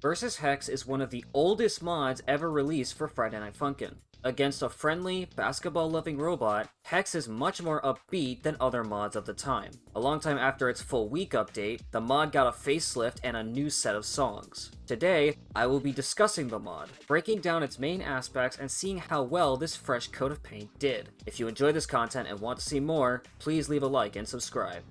Versus Hex is one of the oldest mods ever released for Friday Night Funkin'. Against a friendly, basketball-loving robot, Hex is much more upbeat than other mods of the time. A long time after its full week update, the mod got a facelift and a new set of songs. Today, I will be discussing the mod, breaking down its main aspects and seeing how well this fresh coat of paint did. If you enjoy this content and want to see more, please leave a like and subscribe.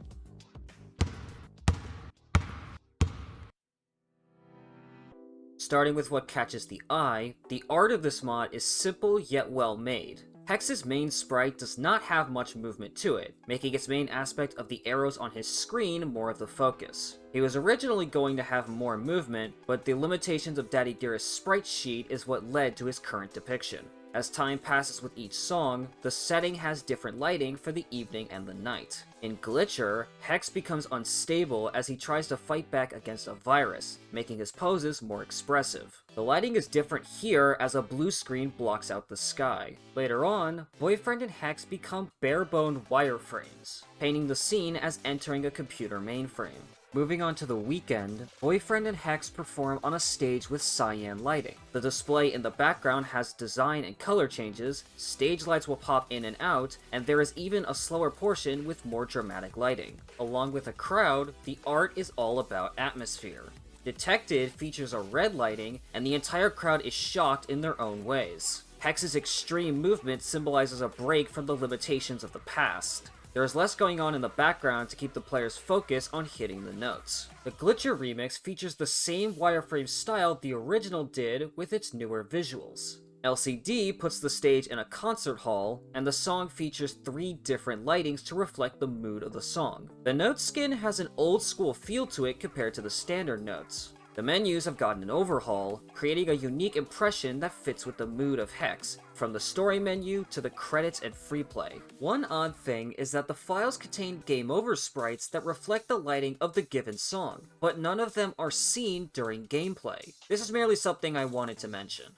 Starting with what catches the eye, the art of this mod is simple yet well made. Hex's main sprite does not have much movement to it, making its main aspect of the arrows on his screen more of the focus. He was originally going to have more movement, but the limitations of Daddy Dearest's sprite sheet is what led to his current depiction. As time passes with each song, the setting has different lighting for the evening and the night. In Glitcher, Hex becomes unstable as he tries to fight back against a virus, making his poses more expressive. The lighting is different here as a blue screen blocks out the sky. Later on, Boyfriend and Hex become bare-boned wireframes, painting the scene as entering a computer mainframe. Moving on to the weekend, Boyfriend and Hex perform on a stage with cyan lighting. The display in the background has design and color changes, stage lights will pop in and out, and there is even a slower portion with more dramatic lighting. Along with a crowd, the art is all about atmosphere. Detected features a red lighting, and the entire crowd is shocked in their own ways. Hex's extreme movement symbolizes a break from the limitations of the past. There is less going on in the background to keep the player's focus on hitting the notes. The Glitcher remix features the same wireframe style the original did with its newer visuals. LCD puts the stage in a concert hall, and the song features 3 different lightings to reflect the mood of the song. The note skin has an old school feel to it compared to the standard notes. The menus have gotten an overhaul, creating a unique impression that fits with the mood of Hex, from the story menu to the credits and free play. One odd thing is that the files contain game over sprites that reflect the lighting of the given song, but none of them are seen during gameplay. This is merely something I wanted to mention.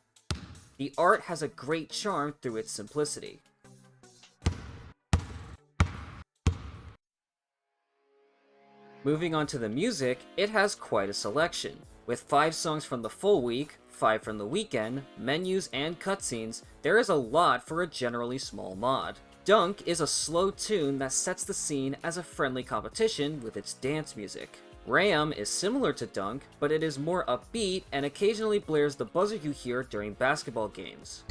The art has a great charm through its simplicity. Moving on to the music, it has quite a selection. With 5 songs from the full week, 5 from the weekend, menus, and cutscenes, there is a lot for a generally small mod. Dunk is a slow tune that sets the scene as a friendly competition with its dance music. Traim is similar to Dunk, but it is more upbeat and occasionally blares the buzzer you hear during basketball games.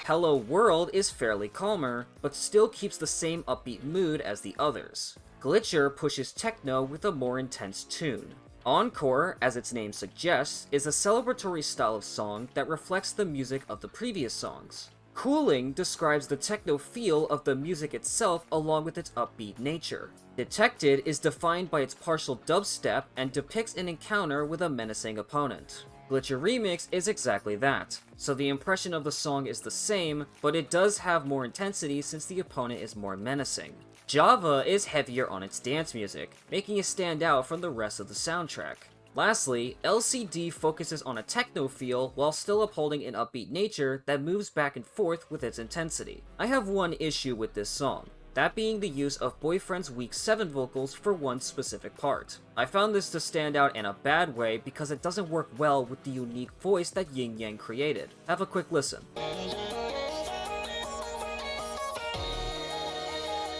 Hello World is fairly calmer, but still keeps the same upbeat mood as the others. Glitcher pushes techno with a more intense tune. Encore, as its name suggests, is a celebratory style of song that reflects the music of the previous songs. Cooling describes the techno feel of the music itself along with its upbeat nature. Detected is defined by its partial dubstep and depicts an encounter with a menacing opponent. Glitcher Remix is exactly that, so the impression of the song is the same, but it does have more intensity since the opponent is more menacing. Java is heavier on its dance music, making it stand out from the rest of the soundtrack. Lastly, LCD focuses on a techno feel while still upholding an upbeat nature that moves back and forth with its intensity. I have one issue with this song, that being the use of Boyfriend's week 7 vocals for one specific part. I found this to stand out in a bad way because it doesn't work well with the unique voice that Yin Yang created. Have a quick listen.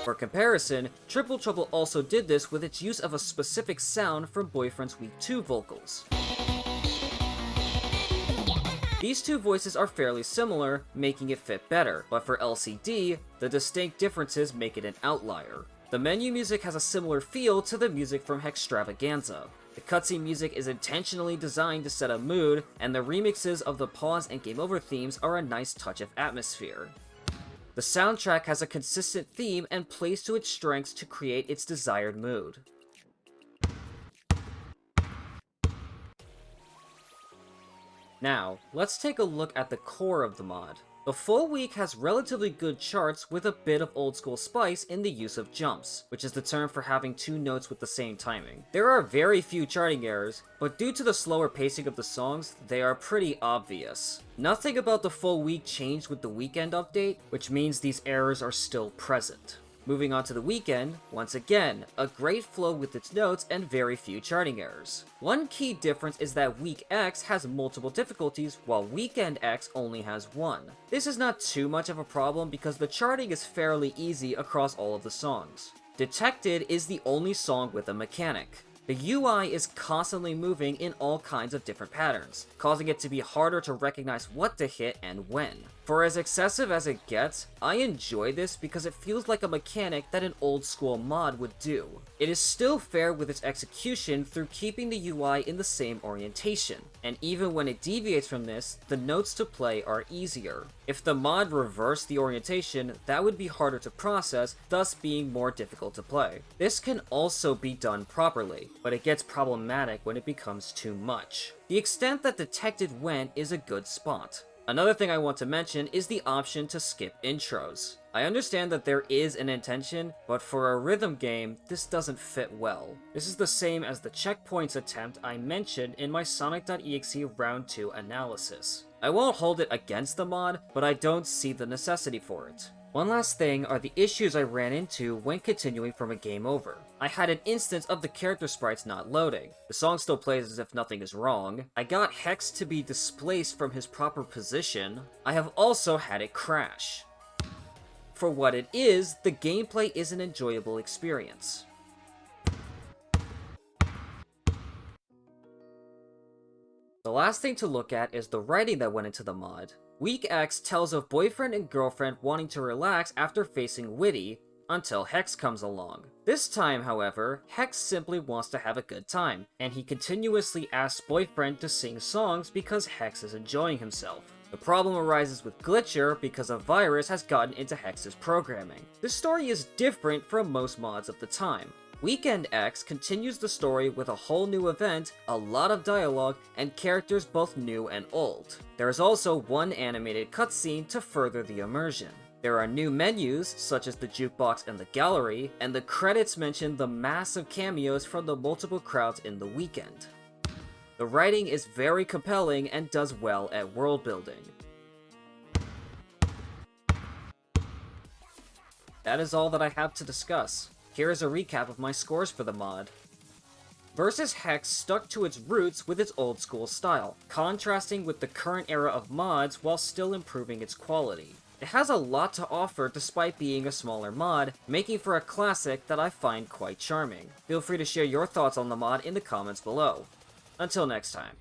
For comparison, Triple Trouble also did this with its use of a specific sound from Boyfriend's Week 2 vocals. These two voices are fairly similar, making it fit better, but for LCD, the distinct differences make it an outlier. The menu music has a similar feel to the music from Hextravaganza. The cutscene music is intentionally designed to set a mood, and the remixes of the pause and game over themes are a nice touch of atmosphere. The soundtrack has a consistent theme and plays to its strengths to create its desired mood. Now, let's take a look at the core of the mod. The full week has relatively good charts with a bit of old school spice in the use of jumps, which is the term for having 2 notes with the same timing. There are very few charting errors, but due to the slower pacing of the songs, they are pretty obvious. Nothing about the full week changed with the weekend update, which means these errors are still present. Moving on to the Weekend, once again, a great flow with its notes and very few charting errors. One key difference is that Week X has multiple difficulties while Weekend X only has one. This is not too much of a problem because the charting is fairly easy across all of the songs. Detected is the only song with a mechanic. The UI is constantly moving in all kinds of different patterns, causing it to be harder to recognize what to hit and when. For as excessive as it gets, I enjoy this because it feels like a mechanic that an old school mod would do. It is still fair with its execution through keeping the UI in the same orientation, and even when it deviates from this, the notes to play are easier. If the mod reversed the orientation, that would be harder to process, thus being more difficult to play. This can also be done properly, but it gets problematic when it becomes too much. The extent that Detected went is a good spot. Another thing I want to mention is the option to skip intros. I understand that there is an intention, but for a rhythm game, this doesn't fit well. This is the same as the checkpoints attempt I mentioned in my Sonic.exe Round 2 analysis. I won't hold it against the mod, but I don't see the necessity for it. One last thing are the issues I ran into when continuing from a game over. I had an instance of the character sprites not loading. The song still plays as if nothing is wrong. I got Hex to be displaced from his proper position. I have also had it crash. For what it is, the gameplay is an enjoyable experience. The last thing to look at is the writing that went into the mod. Week X tells of boyfriend and girlfriend wanting to relax after facing Witty, until Hex comes along. This time, however, Hex simply wants to have a good time, and he continuously asks boyfriend to sing songs because Hex is enjoying himself. The problem arises with Glitcher because a virus has gotten into Hex's programming. This story is different from most mods of the time. Weekend X continues the story with a whole new event, a lot of dialogue, and characters both new and old. There is also one animated cutscene to further the immersion. There are new menus, such as the jukebox and the gallery, and the credits mention the massive cameos from the multiple crowds in the weekend. The writing is very compelling and does well at world building. That is all that I have to discuss. Here is a recap of my scores for the mod. Versus Hex stuck to its roots with its old school style, contrasting with the current era of mods while still improving its quality. It has a lot to offer despite being a smaller mod, making for a classic that I find quite charming. Feel free to share your thoughts on the mod in the comments below. Until next time.